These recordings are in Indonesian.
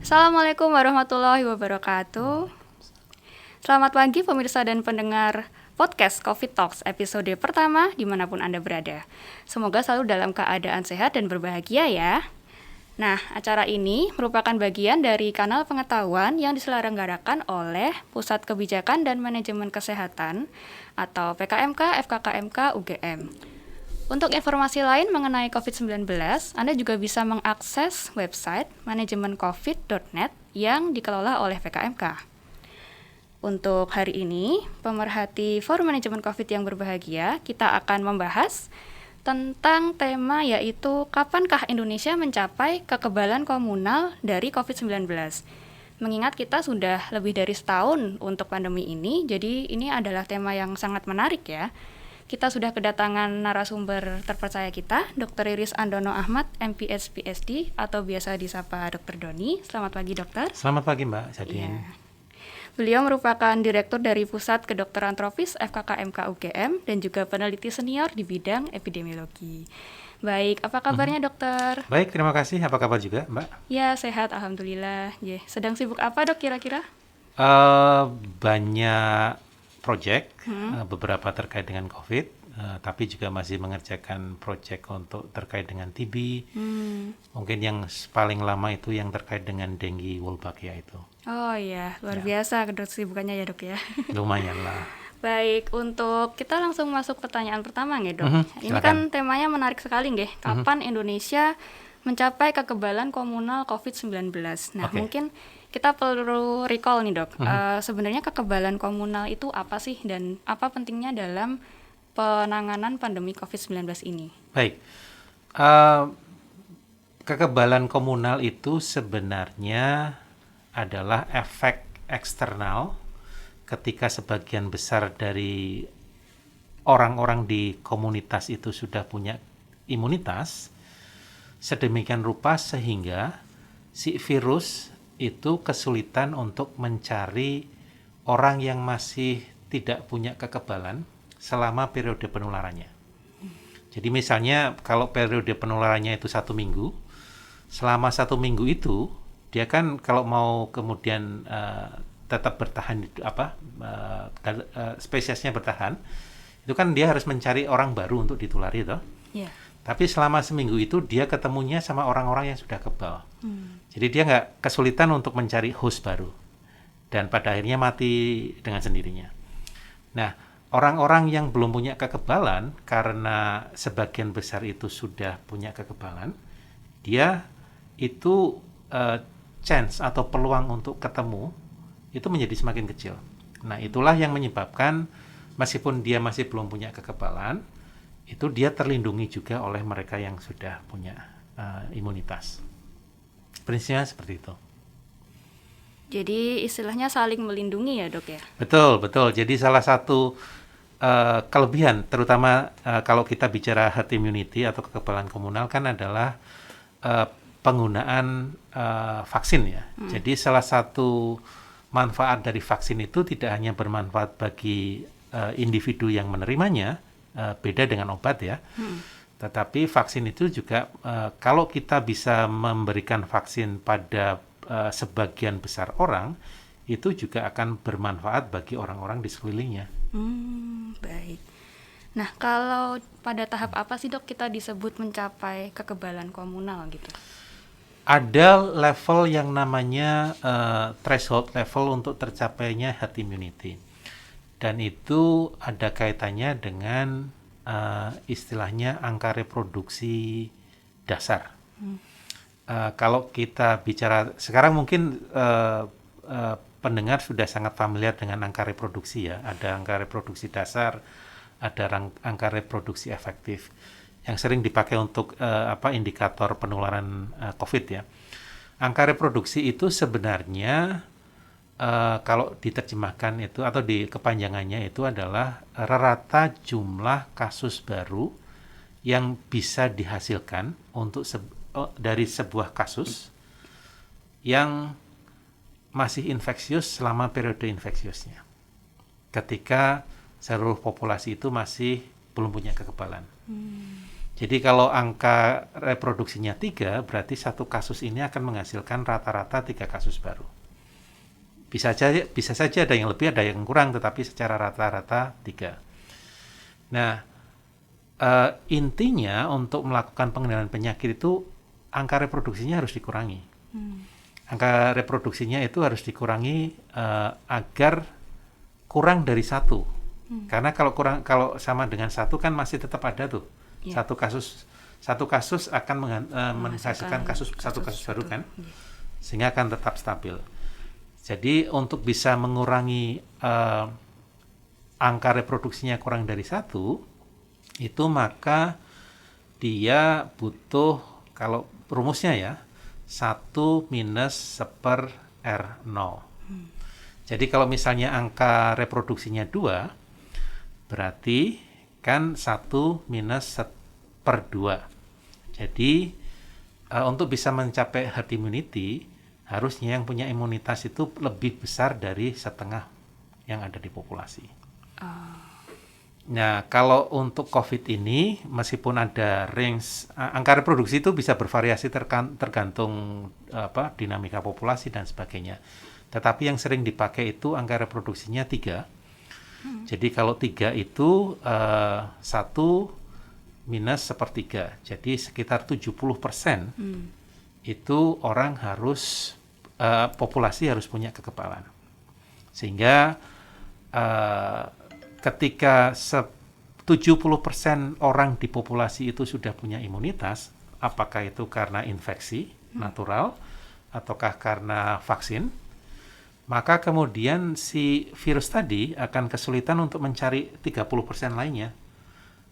Assalamualaikum warahmatullahi wabarakatuh. Selamat pagi pemirsa dan pendengar podcast COVID Talks episode pertama dimanapun Anda berada. Semoga selalu dalam keadaan sehat dan berbahagia ya. Nah, acara ini merupakan bagian dari kanal pengetahuan yang diselenggarakan oleh Pusat Kebijakan dan Manajemen Kesehatan atau PKMK FKKMK UGM. Untuk informasi lain mengenai COVID-19, Anda juga bisa mengakses website manajemencovid.net yang dikelola oleh PKMK. Untuk hari ini, pemerhati Forum Manajemen COVID yang berbahagia, kita akan membahas tentang tema yaitu kapankah Indonesia mencapai kekebalan komunal dari COVID-19. Mengingat kita sudah lebih dari setahun untuk pandemi ini, jadi ini adalah tema yang sangat menarik ya. Kita sudah kedatangan narasumber terpercaya kita, Dr. Iris Andono Ahmad, MPS PhD atau biasa disapa Dr. Doni. Selamat pagi, Dokter. Selamat pagi, Mbak Jadin. Ya. Beliau merupakan Direktur dari Pusat Kedokteran Tropis FKKMK UGM dan juga peneliti senior di bidang epidemiologi. Baik, apa kabarnya, Dokter? Baik, terima kasih. Apa kabar juga, Mbak? Ya, sehat, alhamdulillah. Sedang sibuk apa, Dok, kira-kira? Banyak proyek, beberapa terkait dengan COVID, tapi juga masih mengerjakan proyek untuk terkait dengan TB. Mungkin yang paling lama itu yang terkait dengan dengue Wolbachia itu. Oh iya, luar biasa kesibukannya ya, Dok ya. Lumayan lah. Baik, untuk kita langsung masuk pertanyaan pertama nggih, Dok. Ini silakan. kan temanya menarik sekali nggih. Kapan Indonesia mencapai kekebalan komunal COVID-19? Nah, mungkin kita perlu recall nih, Dok. Sebenarnya kekebalan komunal itu apa sih dan apa pentingnya dalam penanganan pandemi COVID-19 ini? Baik. Kekebalan komunal itu sebenarnya adalah efek eksternal ketika sebagian besar dari orang-orang di komunitas itu sudah punya imunitas sedemikian rupa sehingga si virus itu kesulitan untuk mencari orang yang masih tidak punya kekebalan selama periode penularannya. Jadi misalnya kalau periode penularannya itu 1 minggu, selama 1 minggu itu dia kan kalau mau kemudian tetap bertahan spesiesnya bertahan, itu kan dia harus mencari orang baru untuk ditulari toh. Yeah. Tapi selama seminggu itu dia ketemunya sama orang-orang yang sudah kebal. Jadi dia nggak kesulitan untuk mencari host baru. Dan pada akhirnya mati dengan sendirinya. Nah, orang-orang yang belum punya kekebalan, karena sebagian besar itu sudah punya kekebalan, dia itu chance atau peluang untuk ketemu itu menjadi semakin kecil. Nah, itulah yang menyebabkan meskipun dia masih belum punya kekebalan, itu dia terlindungi juga oleh mereka yang sudah punya imunitas. Prinsipnya seperti itu. Jadi istilahnya saling melindungi ya, Dok ya? Betul, betul. Jadi salah satu kelebihan, terutama kalau kita bicara herd immunity atau kekebalan komunal kan adalah penggunaan vaksin ya. Jadi salah satu manfaat dari vaksin itu tidak hanya bermanfaat bagi individu yang menerimanya, beda dengan obat ya. Tetapi vaksin itu juga kalau kita bisa memberikan vaksin pada sebagian besar orang, itu juga akan bermanfaat bagi orang-orang di sekelilingnya. Baik. Nah, kalau pada tahap apa sih, Dok, kita disebut mencapai kekebalan komunal gitu? Ada level yang namanya threshold level untuk tercapainya herd immunity. Dan itu ada kaitannya dengan istilahnya angka reproduksi dasar. Kalau kita bicara sekarang mungkin pendengar sudah sangat familiar dengan angka reproduksi ya. Ada angka reproduksi dasar, ada angka reproduksi efektif yang sering dipakai untuk indikator penularan COVID ya. Angka reproduksi itu sebenarnya kalau diterjemahkan itu atau di kepanjangannya itu adalah rata jumlah kasus baru yang bisa dihasilkan untuk dari sebuah kasus yang masih infeksius selama periode infeksiusnya. Ketika seluruh populasi itu masih belum punya kekebalan. Jadi kalau angka reproduksinya 3, berarti satu kasus ini akan menghasilkan rata-rata 3 kasus baru. Bisa saja ada yang lebih, ada yang kurang, tetapi secara rata-rata 3. Nah, intinya untuk melakukan pengendalian penyakit itu angka reproduksinya harus dikurangi. Angka reproduksinya itu harus dikurangi agar kurang dari 1. Karena kalau sama dengan 1 kan masih tetap ada tuh. Yeah. Satu kasus akan menghasilkan satu kasus baru kan, sehingga akan tetap stabil. Jadi untuk bisa mengurangi angka reproduksinya kurang dari 1, itu maka dia butuh, kalau rumusnya ya, 1 minus 1/R0. Jadi kalau misalnya angka reproduksinya 2, berarti kan 1 minus 1/2. Jadi untuk bisa mencapai herd immunity, harusnya yang punya imunitas itu lebih besar dari setengah yang ada di populasi. Nah, kalau untuk COVID ini, meskipun ada range, angka reproduksi itu bisa bervariasi tergantung dinamika populasi dan sebagainya. Tetapi yang sering dipakai itu angka reproduksinya 3. Jadi kalau 3 itu 1 minus 1/3. Jadi sekitar 70% itu orang harus, populasi harus punya kekebalan. Sehingga ketika 70% orang di populasi itu sudah punya imunitas, apakah itu karena infeksi natural ataukah karena vaksin, maka kemudian si virus tadi akan kesulitan untuk mencari 30% lainnya.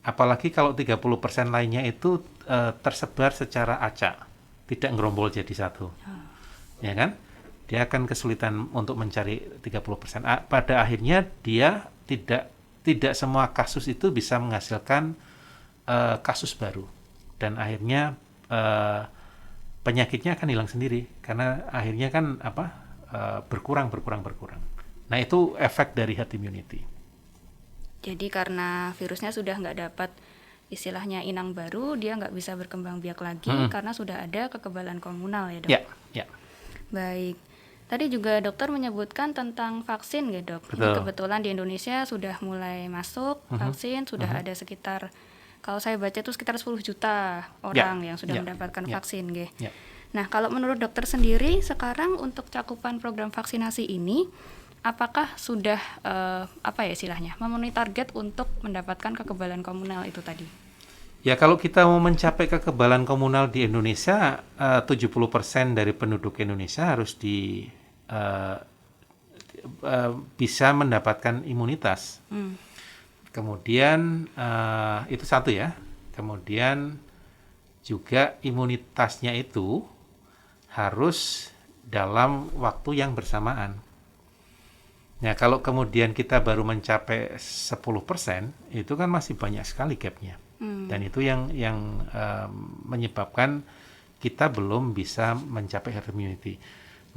Apalagi kalau 30% lainnya itu tersebar secara acak, tidak ngerombol jadi satu. Ya kan? Dia akan kesulitan untuk mencari 30%. Pada akhirnya dia tidak semua kasus itu bisa menghasilkan kasus baru. Dan akhirnya penyakitnya akan hilang sendiri. Karena akhirnya kan berkurang. Nah, itu efek dari herd immunity. Jadi karena virusnya sudah nggak dapat istilahnya inang baru, dia nggak bisa berkembang biak lagi karena sudah ada kekebalan komunal ya, Dok? Ya. Baik. Tadi juga dokter menyebutkan tentang vaksin ya, Dok. Betul. Ini kebetulan di Indonesia sudah mulai masuk vaksin, sudah ada sekitar, kalau saya baca itu sekitar 10 juta orang yang sudah mendapatkan vaksin gitu. Nah, kalau menurut dokter sendiri sekarang untuk cakupan program vaksinasi ini, apakah sudah istilahnya memenuhi target untuk mendapatkan kekebalan komunal itu tadi? Ya, kalau kita mau mencapai kekebalan komunal di Indonesia, 70% dari penduduk Indonesia harus bisa mendapatkan imunitas. Kemudian itu satu ya. Kemudian juga imunitasnya itu harus dalam waktu yang bersamaan. Nah, kalau kemudian kita baru mencapai 10%, itu kan masih banyak sekali gapnya. Dan itu yang menyebabkan kita belum bisa mencapai herd immunity.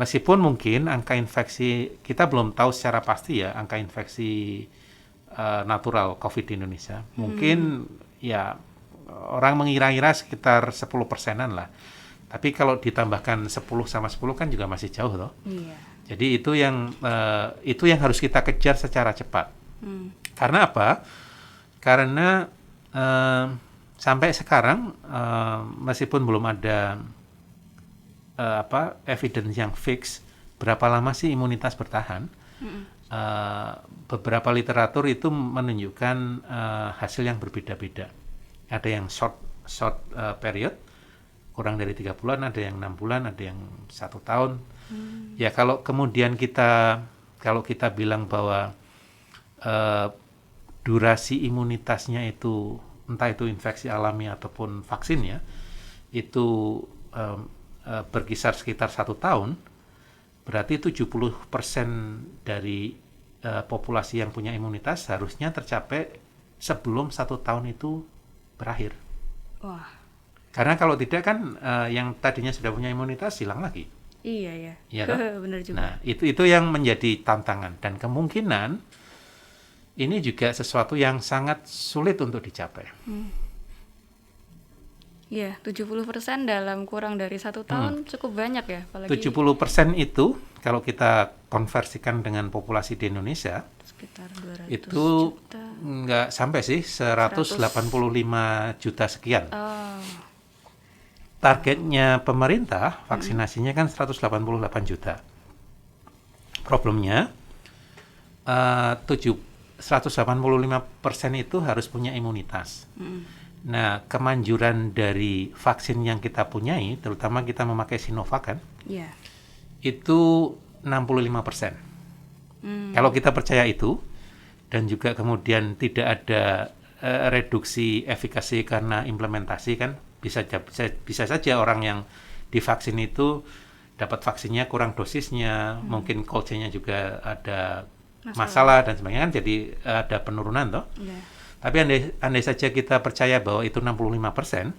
Meskipun mungkin angka infeksi, kita belum tahu secara pasti ya, angka infeksi natural COVID di Indonesia. Mungkin ya orang mengira-ngira sekitar 10%-an lah. Tapi kalau ditambahkan 10 sama 10 kan juga masih jauh loh. Iya. Jadi itu yang harus kita kejar secara cepat. Karena apa? Karena sampai sekarang meskipun belum ada evidence yang fix berapa lama sih imunitas bertahan, beberapa literatur itu menunjukkan hasil yang berbeda-beda. Ada yang short period, kurang dari 3 bulan, ada yang 6 bulan, ada yang 1 tahun. Ya kalau kemudian kalau kita bilang bahwa durasi imunitasnya itu entah itu infeksi alami ataupun vaksin ya, itu berkisar sekitar 1 tahun, berarti 70% dari populasi yang punya imunitas harusnya tercapai sebelum 1 tahun itu berakhir. Wah. Karena kalau tidak kan yang tadinya sudah punya imunitas hilang lagi. Iya ya. Iya kan? Benar juga. Nah, itu yang menjadi tantangan dan kemungkinan ini juga sesuatu yang sangat sulit untuk dicapai. Iya, 70% dalam kurang dari 1 tahun cukup banyak ya, apalagi 70% itu kalau kita konversikan dengan populasi di Indonesia sekitar 200 itu juta. nggak sampai sih 185 juta sekian. Oh, Targetnya pemerintah vaksinasinya kan 188 juta. Problemnya 185% itu harus punya imunitas. Nah, kemanjuran dari vaksin yang kita punyai, terutama kita memakai Sinovac kan, iya. itu 65%. Kalau kita percaya itu, dan juga kemudian tidak ada reduksi efikasi karena implementasi kan, bisa saja orang yang divaksin itu dapat vaksinnya kurang dosisnya, mungkin cold chain-nya juga ada masalah dan sebagainya kan, jadi ada penurunan toh. Iya. Tapi andai saja kita percaya bahwa itu 65%,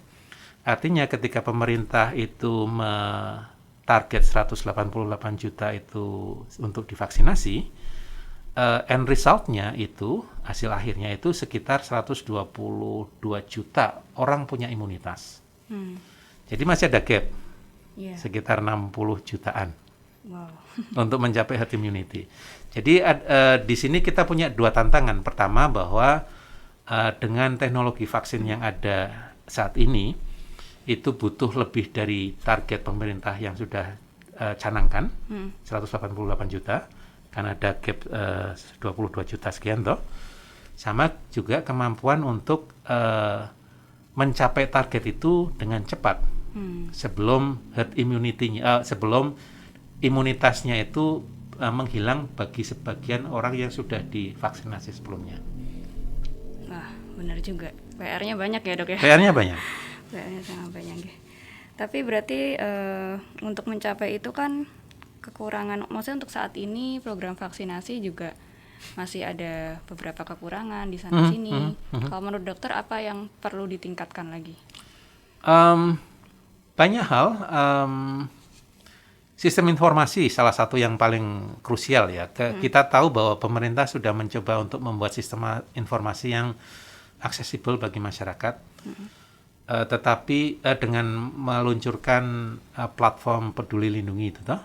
artinya ketika pemerintah itu target 188 juta itu untuk divaksinasi, end result-nya itu, hasil akhirnya itu sekitar 122 juta orang punya imunitas. Jadi masih ada gap, sekitar 60 jutaan untuk mencapai herd immunity. Jadi di sini kita punya dua tantangan. Pertama bahwa dengan teknologi vaksin yang ada saat ini, itu butuh lebih dari target pemerintah yang sudah canangkan, 188 juta, karena ada gap 22 juta sekian toh. Sama juga kemampuan untuk mencapai target itu dengan cepat, sebelum herd immunity-nya, sebelum imunitasnya itu menghilang bagi sebagian orang yang sudah divaksinasi sebelumnya. Wah, benar juga. PR-nya banyak ya, Dok ya? PR-nya banyak. PR-nya sangat banyak ya. Tapi berarti untuk mencapai itu kan kekurangan, maksudnya untuk saat ini program vaksinasi juga masih ada beberapa kekurangan di sana sini. Kalau menurut dokter apa yang perlu ditingkatkan lagi? Banyak hal. Sistem informasi salah satu yang paling krusial ya. Kita tahu bahwa pemerintah sudah mencoba untuk membuat sistem informasi yang aksesibel bagi masyarakat. Tetapi dengan meluncurkan platform Peduli Lindungi itu toh,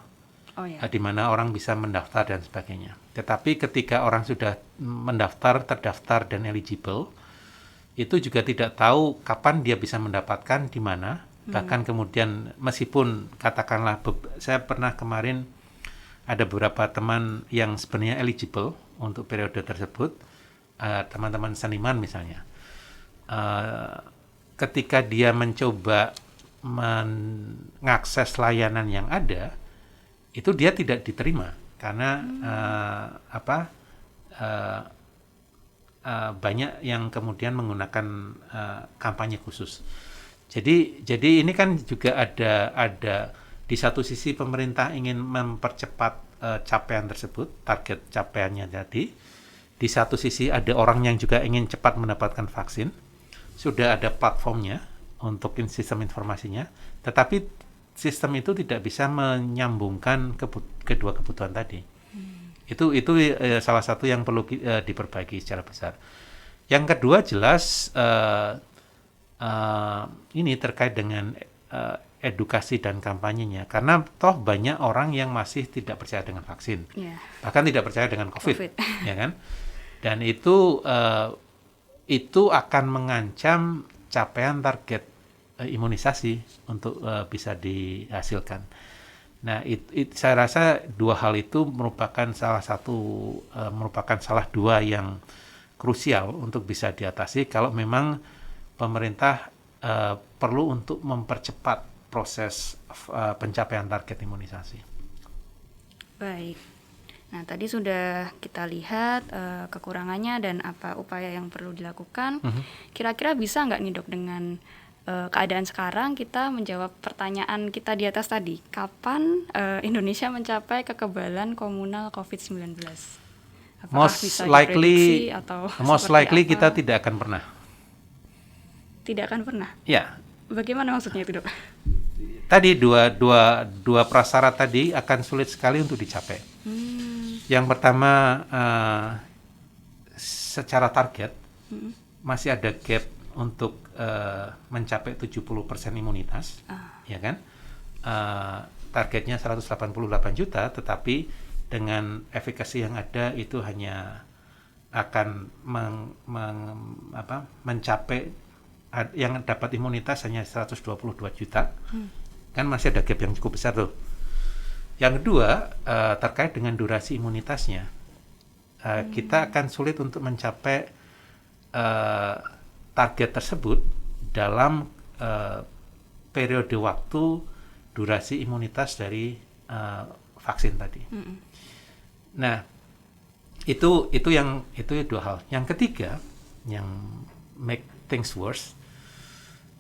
di mana orang bisa mendaftar dan sebagainya. Tetapi ketika orang sudah mendaftar, terdaftar dan eligible, itu juga tidak tahu kapan dia bisa mendapatkan, di mana. Bahkan kemudian meskipun katakanlah saya pernah kemarin ada beberapa teman yang sebenarnya eligible untuk periode tersebut, teman-teman seniman misalnya, ketika dia mencoba mengakses layanan yang ada, itu dia tidak diterima karena banyak yang kemudian menggunakan kampanye khusus. Jadi ini kan juga ada di satu sisi pemerintah ingin mempercepat capaian tersebut, target capaiannya tadi. Di satu sisi ada orang yang juga ingin cepat mendapatkan vaksin. Sudah ada platformnya untuk sistem informasinya, tetapi sistem itu tidak bisa menyambungkan kedua kebutuhan tadi. Itu salah satu yang perlu diperbaiki secara besar. Yang kedua jelas ini terkait dengan edukasi dan kampanyenya, karena toh banyak orang yang masih tidak percaya dengan vaksin, bahkan tidak percaya dengan COVID. Ya kan? Dan itu akan mengancam capaian target imunisasi untuk bisa dihasilkan. Nah, saya rasa dua hal itu merupakan salah dua yang krusial untuk bisa diatasi kalau memang pemerintah perlu untuk mempercepat proses pencapaian target imunisasi. Baik. Nah, tadi sudah kita lihat kekurangannya dan apa upaya yang perlu dilakukan. Kira-kira bisa nggak nih dok dengan keadaan sekarang kita menjawab pertanyaan kita di atas tadi? Kapan Indonesia mencapai kekebalan komunal COVID-19? Apakah bisa diprediksi atau most likely kita tidak akan pernah. Tidak akan pernah? Ya. Bagaimana maksudnya itu dok? Tadi dua prasyarat tadi akan sulit sekali untuk dicapai. Yang pertama secara target masih ada gap untuk mencapai 70% imunitas, ya kan? Targetnya 188 juta, tetapi dengan efikasi yang ada itu hanya akan mencapai yang dapat imunitas hanya 122 juta. Kan masih ada gap yang cukup besar tuh. Yang kedua, terkait dengan durasi imunitasnya. Kita akan sulit untuk mencapai target tersebut dalam periode waktu durasi imunitas dari vaksin tadi. Nah, itu dua hal. Yang ketiga, yang make things worse,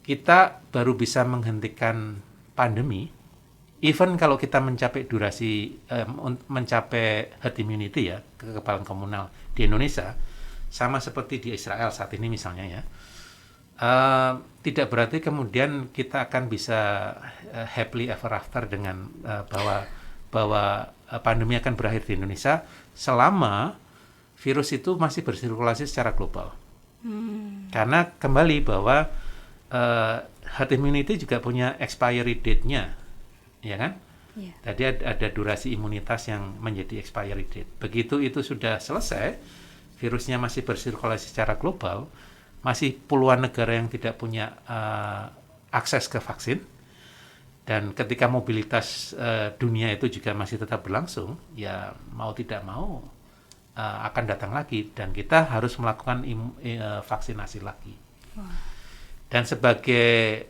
kita baru bisa menghentikan pandemi even kalau kita mencapai mencapai herd immunity ya, kekebalan komunal di Indonesia, sama seperti di Israel saat ini misalnya ya, tidak berarti kemudian kita akan bisa happily ever after dengan bahwa pandemi akan berakhir di Indonesia selama virus itu masih bersirkulasi secara global. Karena kembali bahwa herd immunity juga punya expiry date-nya, ya kan? Yeah. Tadi ada durasi imunitas yang menjadi expiry date. Begitu itu sudah selesai, virusnya masih bersirkulasi secara global, masih puluhan negara yang tidak punya akses ke vaksin, dan ketika mobilitas dunia itu juga masih tetap berlangsung, ya mau tidak mau akan datang lagi, dan kita harus melakukan vaksinasi lagi. Wow. Dan sebagai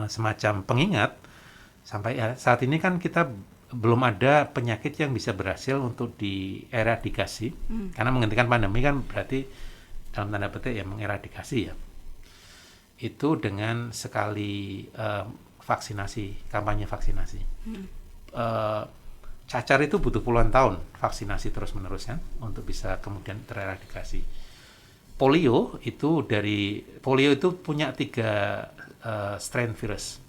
semacam pengingat, sampai saat ini kan kita belum ada penyakit yang bisa berhasil untuk dieradikasi, karena menghentikan pandemi kan berarti dalam tanda petik ya mengeradikasi ya. Itu dengan sekali vaksinasi, kampanye vaksinasi. Cacar itu butuh puluhan tahun vaksinasi terus-menerus kan untuk bisa kemudian tereradikasi. Polio itu punya 3 strain virus.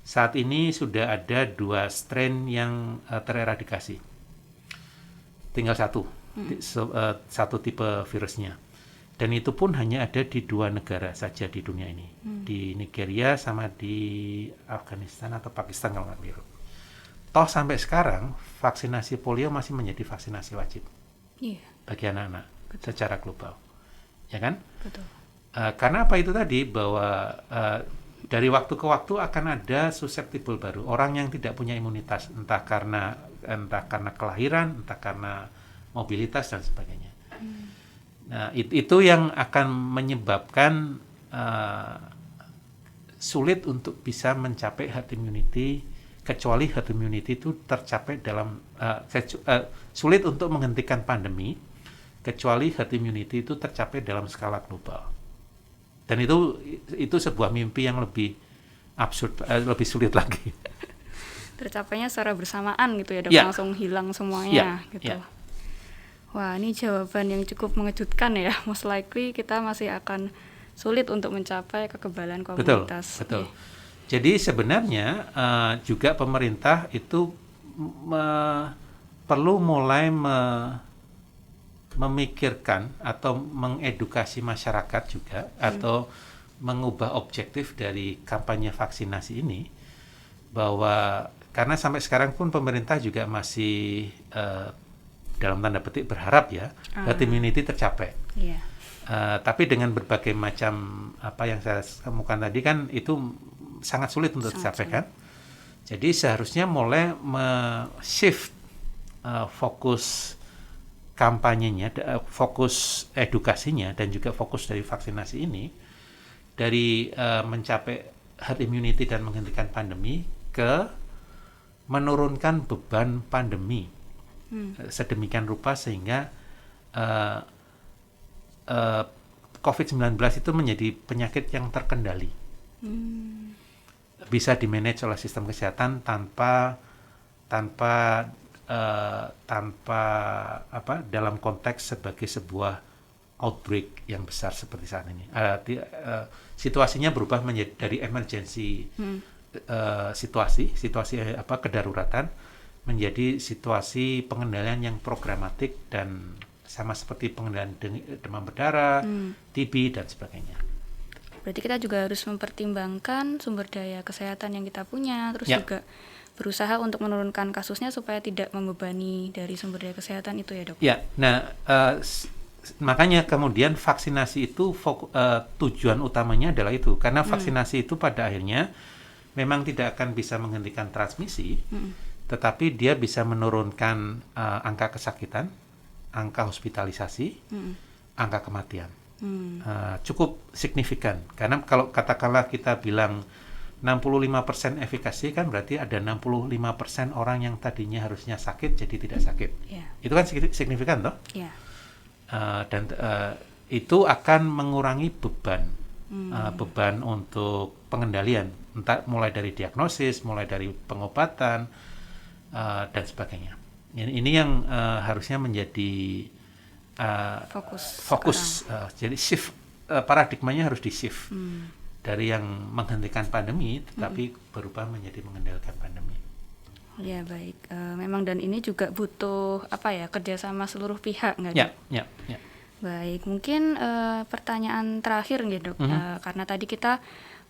Saat ini sudah ada 2 strain yang tereradikasi. Tinggal satu tipe virusnya. Dan itu pun hanya ada di 2 negara saja di dunia ini. Di Nigeria sama di Afghanistan atau Pakistan kalau nggak keliru. Toh sampai sekarang vaksinasi polio masih menjadi vaksinasi wajib bagi anak-anak secara global, ya kan? Betul. Karena apa itu tadi, bahwa dari waktu ke waktu akan ada susceptible baru, orang yang tidak punya imunitas, entah karena kelahiran, entah karena mobilitas dan sebagainya. Nah, itu yang akan menyebabkan sulit untuk bisa mencapai herd immunity, kecuali herd immunity itu tercapai dalam sulit untuk menghentikan pandemi kecuali herd immunity itu tercapai dalam skala global. Dan itu sebuah mimpi yang lebih absurd, lebih sulit lagi. Tercapainya secara bersamaan gitu ya, dok, langsung hilang semuanya gitu. Wah, ini jawaban yang cukup mengejutkan ya. Most likely kita masih akan sulit untuk mencapai kekebalan komunitas. Betul. Jadi sebenarnya juga pemerintah itu perlu mulai memikirkan atau mengedukasi masyarakat juga, atau mengubah objektif dari kampanye vaksinasi ini, bahwa karena sampai sekarang pun pemerintah juga masih dalam tanda petik berharap ya herd immunity tercapai. Tapi dengan berbagai macam apa yang saya kemukan tadi kan itu sangat sulit untuk tercapai kan. Jadi seharusnya mulai shift fokus kampanyenya, fokus edukasinya, dan juga fokus dari vaksinasi ini dari mencapai herd immunity dan menghentikan pandemi ke menurunkan beban pandemi sedemikian rupa sehingga COVID-19 itu menjadi penyakit yang terkendali. Bisa dimanage oleh sistem kesehatan tanpa dalam konteks sebagai sebuah outbreak yang besar seperti saat ini. Situasinya berubah menjadi dari emergency situasi kedaruratan menjadi situasi pengendalian yang programatik dan sama seperti pengendalian demam berdarah, TB dan sebagainya. Berarti kita juga harus mempertimbangkan sumber daya kesehatan yang kita punya, terus Ya. juga berusaha untuk menurunkan kasusnya supaya tidak membebani dari sumber daya kesehatan itu ya dok? Ya, nah makanya kemudian vaksinasi itu tujuan utamanya adalah itu, karena vaksinasi itu pada akhirnya memang tidak akan bisa menghentikan transmisi, tetapi dia bisa menurunkan angka kesakitan, angka hospitalisasi, angka kematian. Cukup signifikan, karena kalau katakanlah kita bilang 65% efikasi kan berarti ada 65% orang yang tadinya harusnya sakit jadi tidak sakit. Yeah. Itu kan signifikan toh? Yeah. Dan itu akan mengurangi beban untuk pengendalian, entah mulai dari diagnosis, mulai dari pengobatan dan sebagainya. Ini yang harusnya menjadi fokus. Jadi shift paradigmanya harus di shift dari yang menghentikan pandemi, tetapi berubah menjadi mengendalikan pandemi. Ya baik, memang dan ini juga butuh kerjasama seluruh pihak nggak dok? Ya. Baik, mungkin pertanyaan terakhir nih dok, karena tadi kita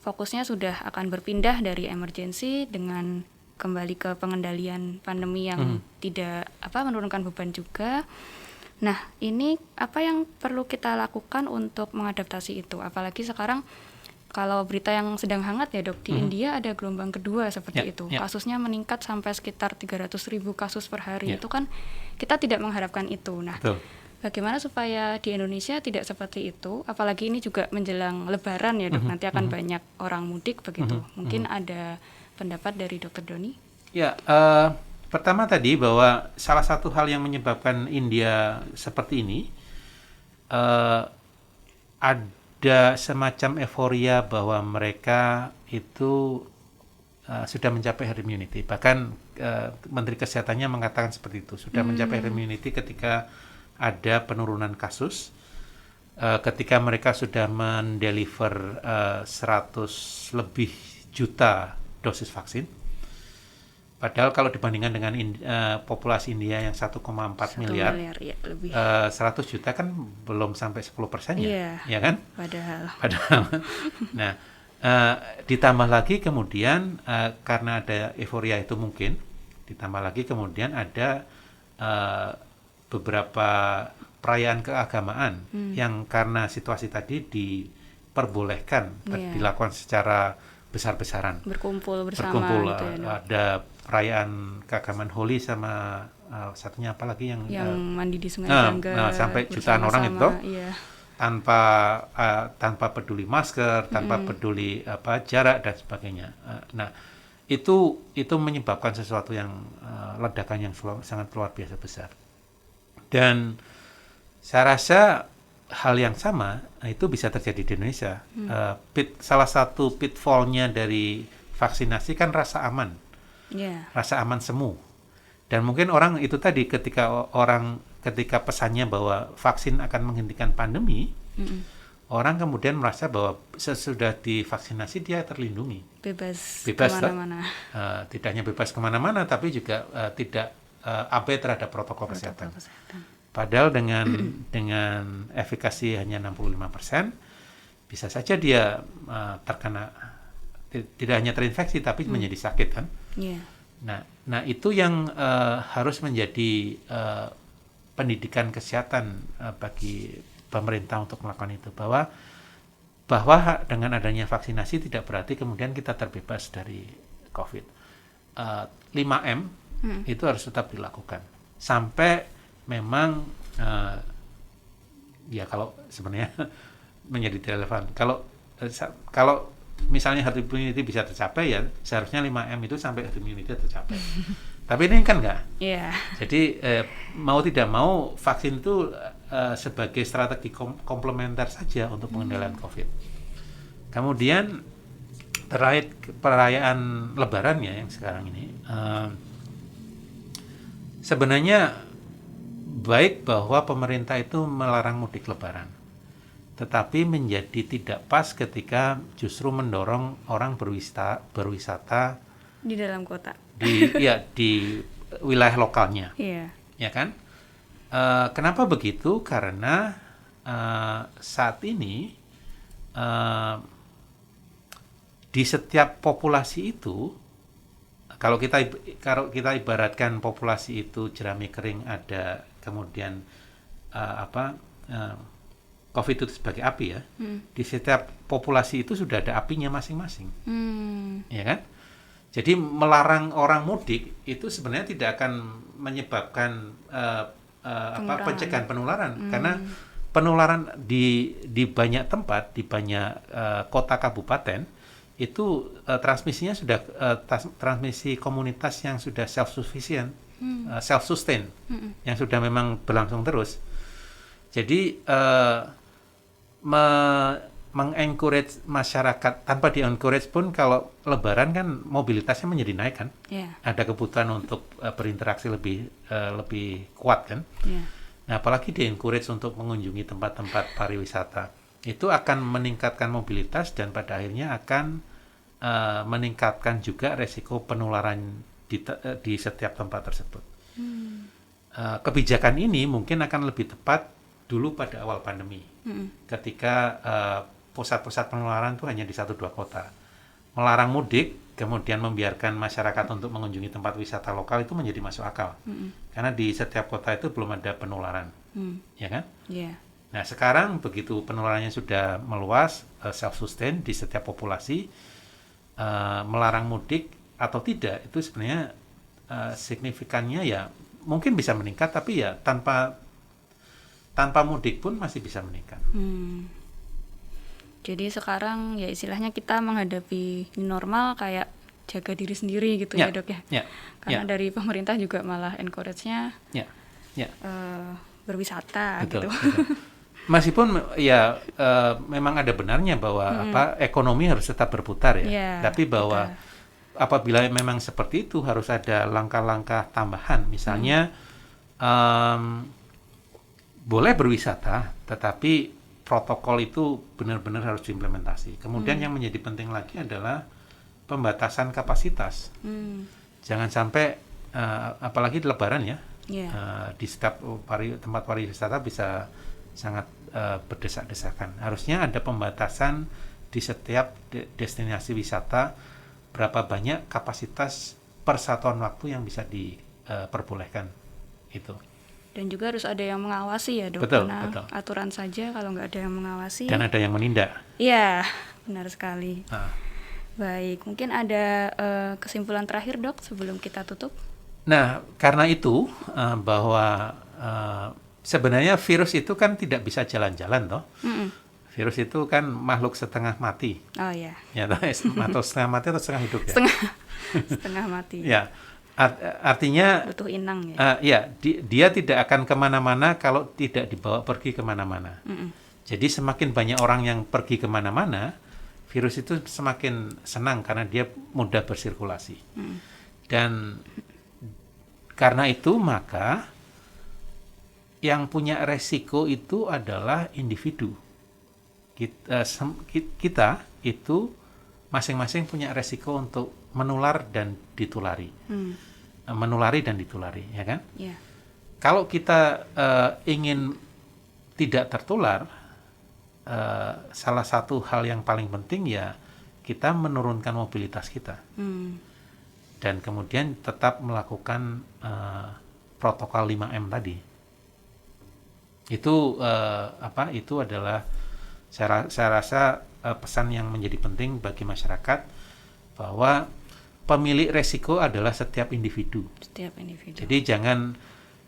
fokusnya sudah akan berpindah dari emergensi dengan kembali ke pengendalian pandemi yang tidak menurunkan beban juga. Nah, ini apa yang perlu kita lakukan untuk mengadaptasi itu? Apalagi sekarang kalau berita yang sedang hangat ya dok, di India ada gelombang kedua seperti itu. Kasusnya meningkat sampai sekitar 300.000 kasus per hari. Itu kan kita tidak mengharapkan itu. Nah, bagaimana supaya di Indonesia tidak seperti itu? Apalagi ini juga menjelang Lebaran ya dok, nanti akan banyak orang mudik begitu. Mungkin ada pendapat dari Dr. Doni? Ya, pertama tadi bahwa salah satu hal yang menyebabkan India seperti ini ada semacam euforia bahwa mereka itu sudah mencapai herd immunity. Bahkan Menteri Kesehatannya mengatakan seperti itu, sudah mencapai herd immunity ketika ada penurunan kasus, ketika mereka sudah mendeliver 100 lebih juta dosis vaksin. Padahal kalau dibandingkan dengan populasi India yang 1,4 miliar, ya, lebih. 100 juta kan belum sampai 10% ya kan? Padahal. Nah, ditambah lagi kemudian karena ada euforia itu mungkin, ditambah lagi kemudian ada beberapa perayaan keagamaan yang karena situasi tadi diperbolehkan dilakukan secara besar-besaran. Berkumpul bersama. Gitu ya, ada perayaan keagamaan Holi sama satunya apa lagi yang mandi di Sungai Gangga sampai jutaan orang itu tanpa peduli masker, tanpa peduli jarak dan sebagainya. Nah, itu menyebabkan sesuatu yang ledakan yang sangat luar biasa besar. Dan saya rasa hal yang sama itu bisa terjadi di Indonesia. Salah satu pitfall-nya dari vaksinasi kan rasa aman. Rasa aman semu. Dan mungkin orang itu tadi ketika pesannya bahwa vaksin akan menghentikan pandemi, orang kemudian merasa bahwa sesudah divaksinasi dia terlindungi. Bebas kemana-mana. Tidak hanya bebas kemana-mana, tapi juga tidak abai terhadap protokol kesehatan. Padahal dengan efikasi hanya 65%, bisa saja dia terkena, tidak hanya terinfeksi tapi menjadi sakit kan. Nah itu yang harus menjadi pendidikan kesehatan bagi pemerintah untuk melakukan itu, bahwa dengan adanya vaksinasi tidak berarti kemudian kita terbebas dari COVID. 5M itu harus tetap dilakukan sampai memang ya kalau sebenarnya menjadi relevan. Kalau misalnya herd immunity bisa tercapai, ya seharusnya 5M itu sampai herd immunity tercapai. Tapi ini kan enggak. Jadi mau tidak mau vaksin itu sebagai strategi komplementer saja untuk pengendalian COVID. Kemudian terkait perayaan Lebarannya yang sekarang ini, sebenarnya baik bahwa pemerintah itu melarang mudik Lebaran. Tetapi menjadi tidak pas ketika justru mendorong orang berwisata di dalam kota, di wilayah lokalnya, ya kan? Kenapa begitu? Karena saat ini di setiap populasi itu, kalau kita ibaratkan populasi itu jerami kering ada, kemudian COVID itu sebagai api ya. Di setiap populasi itu sudah ada apinya masing-masing, ya kan? Jadi melarang orang mudik itu sebenarnya tidak akan menyebabkan pencegahan penularan, karena penularan di banyak tempat, di banyak kota kabupaten itu transmisinya sudah transmisi komunitas yang sudah self-sufficient, self-sustain, yang sudah memang berlangsung terus. Jadi mengencourage masyarakat, tanpa di-encourage pun kalau lebaran kan mobilitasnya menjadi naik kan. Ada kebutuhan untuk berinteraksi lebih kuat kan. Nah, apalagi di-encourage untuk mengunjungi tempat-tempat pariwisata, itu akan meningkatkan mobilitas dan pada akhirnya akan meningkatkan juga resiko penularan di setiap tempat tersebut. Kebijakan ini mungkin akan lebih tepat dulu pada awal pandemi, ketika pusat-pusat penularan itu hanya di 1-2 kota. Melarang mudik, kemudian membiarkan masyarakat untuk mengunjungi tempat wisata lokal itu menjadi masuk akal. Karena di setiap kota itu belum ada penularan, ya kan? Nah, sekarang begitu penularannya sudah meluas, self-sustain di setiap populasi, melarang mudik atau tidak, itu sebenarnya signifikannya ya mungkin bisa meningkat, tapi ya tanpa mudik pun masih bisa meningkat. Jadi sekarang ya istilahnya kita menghadapi normal kayak jaga diri sendiri gitu ya dok ya. Karena dari pemerintah juga malah encourage-nya berwisata. Betul, gitu. betul. Meskipun ya memang ada benarnya bahwa ekonomi harus tetap berputar ya. Tapi bahwa apabila memang seperti itu harus ada langkah-langkah tambahan. Misalnya boleh berwisata, tetapi protokol itu benar-benar harus diimplementasi. Kemudian yang menjadi penting lagi adalah pembatasan kapasitas. Jangan sampai, apalagi di Lebaran ya, di setiap tempat pariwisata bisa sangat berdesak-desakan. Harusnya ada pembatasan di setiap destinasi wisata, berapa banyak kapasitas per satuan waktu yang bisa diperbolehkan itu. Dan juga harus ada yang mengawasi ya dok, karena aturan saja kalau nggak ada yang mengawasi. Dan ada yang menindak. Iya, benar sekali. Baik, mungkin ada kesimpulan terakhir dok sebelum kita tutup. Nah, karena itu bahwa sebenarnya virus itu kan tidak bisa jalan-jalan toh. Virus itu kan makhluk setengah mati. Oh iya. Ya, atau setengah mati atau setengah hidup ya? Setengah mati. Ya. Artinya butuh inang ya. Dia tidak akan kemana-mana kalau tidak dibawa pergi kemana-mana. Jadi semakin banyak orang yang pergi kemana-mana, virus itu semakin senang karena dia mudah bersirkulasi. Dan karena itu maka yang punya resiko itu adalah individu. Kita itu masing-masing punya resiko untuk menular dan ditulari. Menulari dan ditulari, ya kan? Kalau kita ingin tidak tertular, salah satu hal yang paling penting ya kita menurunkan mobilitas kita. Dan kemudian tetap melakukan protokol 5M tadi. Itu itu adalah saya rasa pesan yang menjadi penting bagi masyarakat, bahwa pemilik resiko adalah setiap individu. Jadi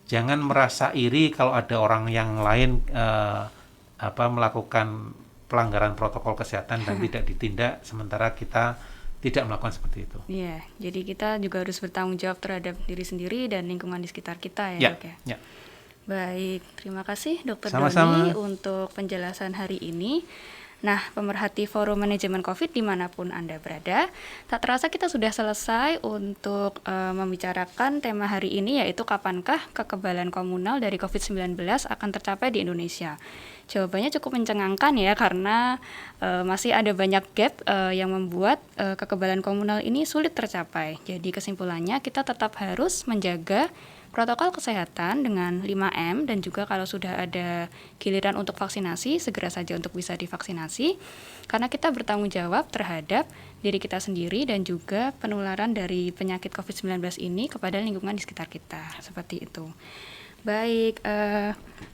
jangan merasa iri kalau ada orang yang lain melakukan pelanggaran protokol kesehatan dan tidak ditindak, sementara kita tidak melakukan seperti itu. Iya, jadi kita juga harus bertanggung jawab terhadap diri sendiri dan lingkungan di sekitar kita ya, dok ya. Baik, terima kasih Dr. Doni untuk penjelasan hari ini. Nah, pemerhati Forum Manajemen COVID dimanapun Anda berada, tak terasa kita sudah selesai untuk membicarakan tema hari ini, yaitu kapankah kekebalan komunal dari COVID-19 akan tercapai di Indonesia. Jawabannya cukup mencengangkan ya, karena masih ada banyak gap yang membuat kekebalan komunal ini sulit tercapai. Jadi kesimpulannya kita tetap harus menjaga protokol kesehatan dengan 5M, dan juga kalau sudah ada giliran untuk vaksinasi, segera saja untuk bisa divaksinasi, karena kita bertanggung jawab terhadap diri kita sendiri dan juga penularan dari penyakit COVID-19 ini kepada lingkungan di sekitar kita, seperti itu. Baik,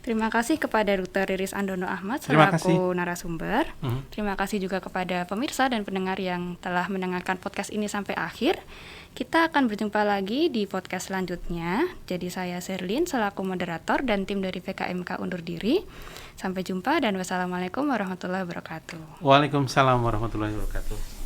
terima kasih kepada Dr. Riris Andono Ahmad selaku narasumber. Terima kasih juga kepada pemirsa dan pendengar yang telah mendengarkan podcast ini sampai akhir. Kita akan berjumpa lagi di podcast selanjutnya. Jadi saya Sherlyn selaku moderator dan tim dari PKMK undur diri. Sampai jumpa dan wassalamualaikum warahmatullahi wabarakatuh. Waalaikumsalam warahmatullahi wabarakatuh.